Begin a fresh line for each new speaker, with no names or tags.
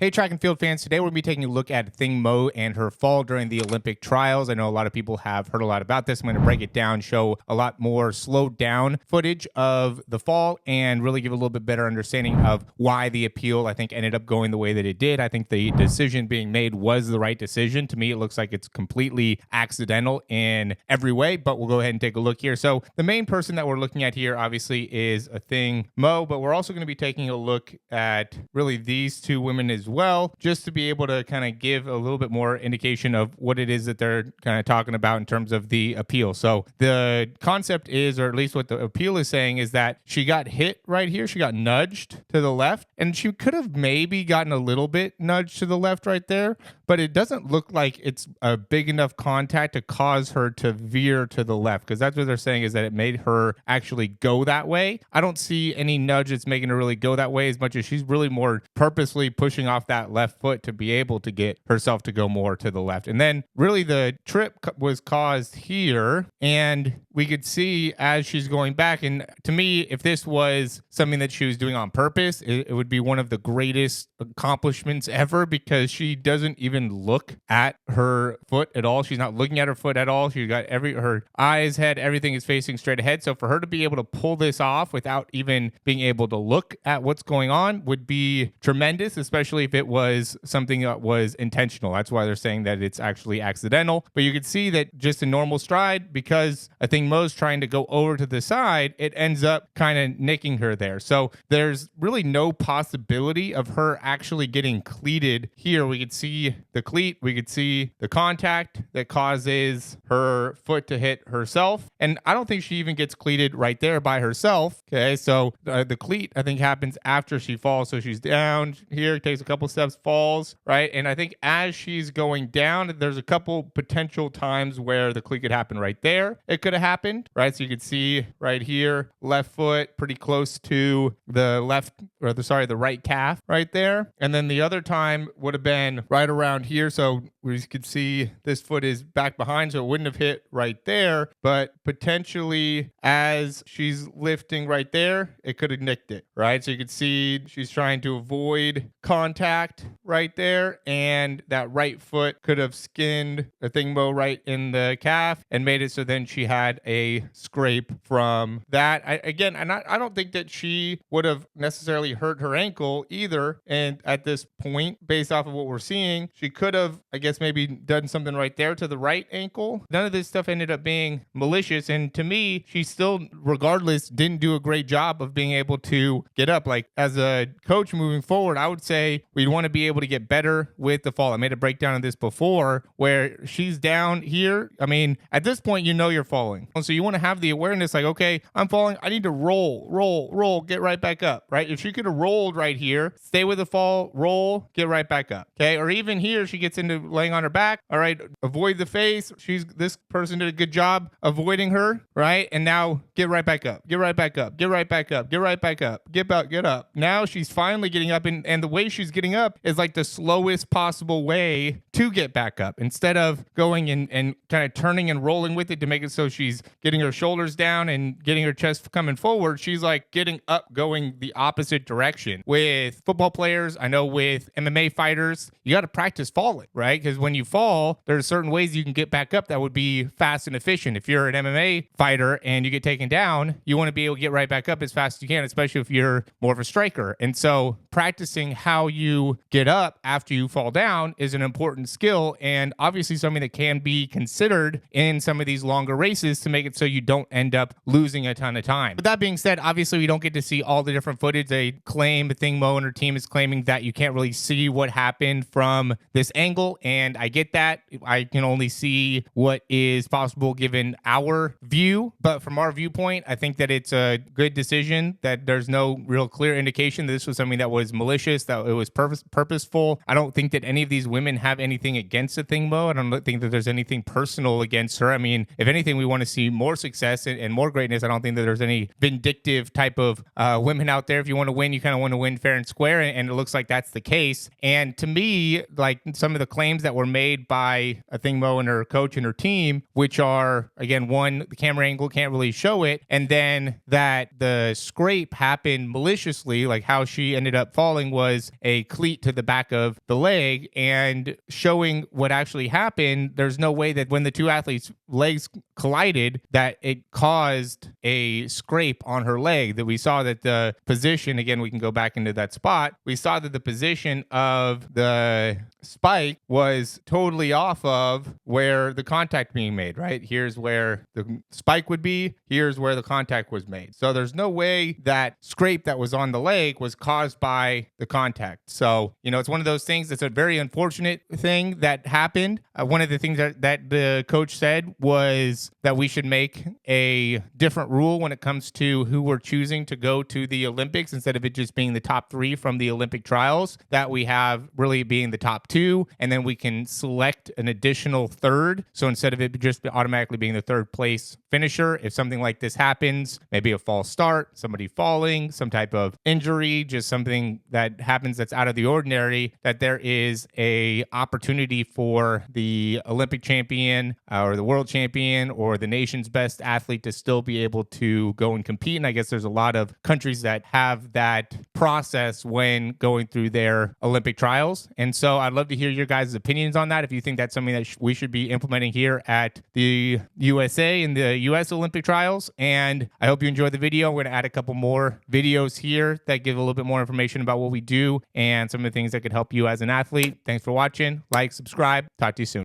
Hey, track and field fans. Today we're going to be taking a look at Athing Mu and her fall during the Olympic trials. I know a lot of people have heard a lot about this. I'm going to break it down, show a lot more slowed down footage of the fall, and really give a little bit better understanding of why the appeal, I think, ended up going the way that it did. I think the decision being made was the right decision. To me, it looks like it's completely accidental in every way, but we'll go ahead and take a look here. So the main person that we're looking at here, obviously, is Athing Mu, but we're also going to be taking a look at really these two women as well, just to be able to kind of give a little bit more indication of what it is that they're kind of talking about in terms of the appeal. So the concept is, or at least what the appeal is saying, is that she got hit right here. She got nudged to the left, and she could have maybe gotten a little bit nudged to the left right there, but it doesn't look like it's a big enough contact to cause her to veer to the left, because that's what they're saying, is that it made her actually go that way. I don't see any nudge that's making her really go that way, as much as she's really more purposely pushing off that left foot to be able to get herself to go more to the left. And then really the trip was caused here, and we could see as she's going back. And to me, if this was something that she was doing on purpose, it would be one of the greatest accomplishments ever, because she doesn't even look at her foot at all. She's not looking at her foot at all. She's got her eyes, head, everything is facing straight ahead. So for her to be able to pull this off without even being able to look at what's going on would be tremendous, especially if it was something that was intentional. That's why they're saying that it's actually accidental. But you could see that just a normal stride, because I think Mo's trying to go over to the side, it ends up kind of nicking her there. So there's really no possibility of her actually getting cleated here. We could see the cleat, we could see the contact that causes her foot to hit herself. And I don't think she even gets cleated right there by herself. Okay, so the cleat, I think, happens after she falls. So she's down here, takes a couple steps, falls, right? And I think as she's going down, there's a couple potential times where the cleat could happen right there. It could have happened, right? So you could see right here, left foot pretty close to the the right calf right there. And then the other time would have been right around here. So we could see this foot is back behind, so it wouldn't have hit right there, but potentially as she's lifting right there, it could have nicked it, right? So you could see she's trying to avoid contact right there, and that right foot could have skinned Athing Mu right in the calf and made it so then she had a scrape from that. I don't think that she would have necessarily hurt her ankle either, and at this point, based off of what we're seeing, she could have, I guess, maybe done something right there to the right ankle. None of this stuff ended up being malicious, and to me, she still, regardless, didn't do a great job of being able to get up. Like, as a coach moving forward, I would say we'd want to be able to get better with the fall. I made a breakdown of this before, where she's down here. I mean, at this point, you know you're falling. So you want to have the awareness, like, okay, I'm falling. I need to roll, get right back up, right? If she could have rolled right here, stay with the fall, roll, get right back up, okay? Or even here, she gets into laying on her back, all right, avoid the face. This person did a good job avoiding her, right? And now get right back up, get right back up, get right back up, get right back up, get up. Now she's finally getting up, and the way she's getting up is like the slowest possible way to get back up, instead of going and kind of turning and rolling with it to make it so she's getting her shoulders down and getting her chest coming forward. She's like getting up, going the opposite direction. With football players, I know with MMA fighters, you got to practice falling, right? Because when you fall, there's certain ways you can get back up that would be fast and efficient. If you're an MMA fighter and you get taken down, you want to be able to get right back up as fast as you can, especially if you're more of a striker. And so practicing how you get up after you fall down is an important skill, and obviously something that can be considered in some of these longer races to make it so you don't end up losing a ton of time. But that being said, obviously we don't get to see all the different footage. They claim, Athing Mu and her team is claiming that you can't really see what happened from this angle, and I get that. I can only see what is possible given our view, but from our viewpoint, I think that it's a good decision, that there's no real clear indication that this was something that was malicious, that it was purposeful. I don't think that any of these women have anything against Athing Mu. I don't think that there's anything personal against her. I mean, if anything, we want to see more success and more greatness. I don't think that there's any vindictive type of women out there. If you want to win, you kind of want to win fair and square, and it looks like that's the case. And to me, like, some of the claims that were made by Athing Mu and her coach and her team, which are, again, one, the camera angle can't really show it, and then that the scrape happened maliciously, like how she ended up falling was a cleat to the back of the leg and showing what actually happened. There's no way that when the two athletes' legs collided that it caused a scrape on her leg. That we saw that the position, again, we can go back into that spot. We saw that the position of the spike was totally off of where the contact being made, right? Here's where the spike would be. Here's where the contact was made. So there's no way that scrape that was on the leg was caused by the contact. So, it's one of those things that's a very unfortunate thing that happened. One of the things that the coach said was that we should make a different rule when it comes to who we're choosing to go to the Olympics, instead of it just being the top 3 from the Olympic trials, that we have really being the top 2, and then we can select an additional third. So instead of it just automatically being the third place finisher, if something like this happens, maybe a false start, somebody falling, some type of injury, just something that happens that's out of the ordinary, that there is a opportunity for the Olympic champion or the world champion or the nation's best athlete to still be able to go and compete. And I guess there's a lot of countries that have that process when going through their Olympic trials. And so I'd love to hear your guys' opinions on that. If you think that's something that we should be implementing here at the USA and the US Olympic trials. And I hope you enjoyed the video. We're going to add a couple more videos here that give a little bit more information about what we do and some of the things that could help you as an athlete. Thanks for watching. Like, subscribe. Talk to you soon.